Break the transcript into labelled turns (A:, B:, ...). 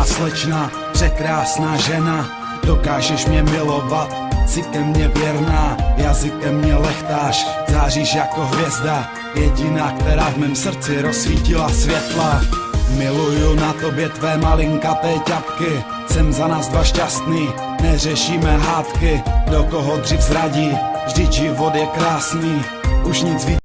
A: Milá slečna, překrásná žena, dokážeš mě milovat, jsi ke mně věrná, jazykem mě lechtáš, záříš jako hvězda, jediná, která v mém srdci rozsvítila světla. Miluju na tobě tvé malinkaté ťapky, jsem za nás dva šťastný, neřešíme hádky, do koho dřív zradí, vždyť život je krásný, už nic víc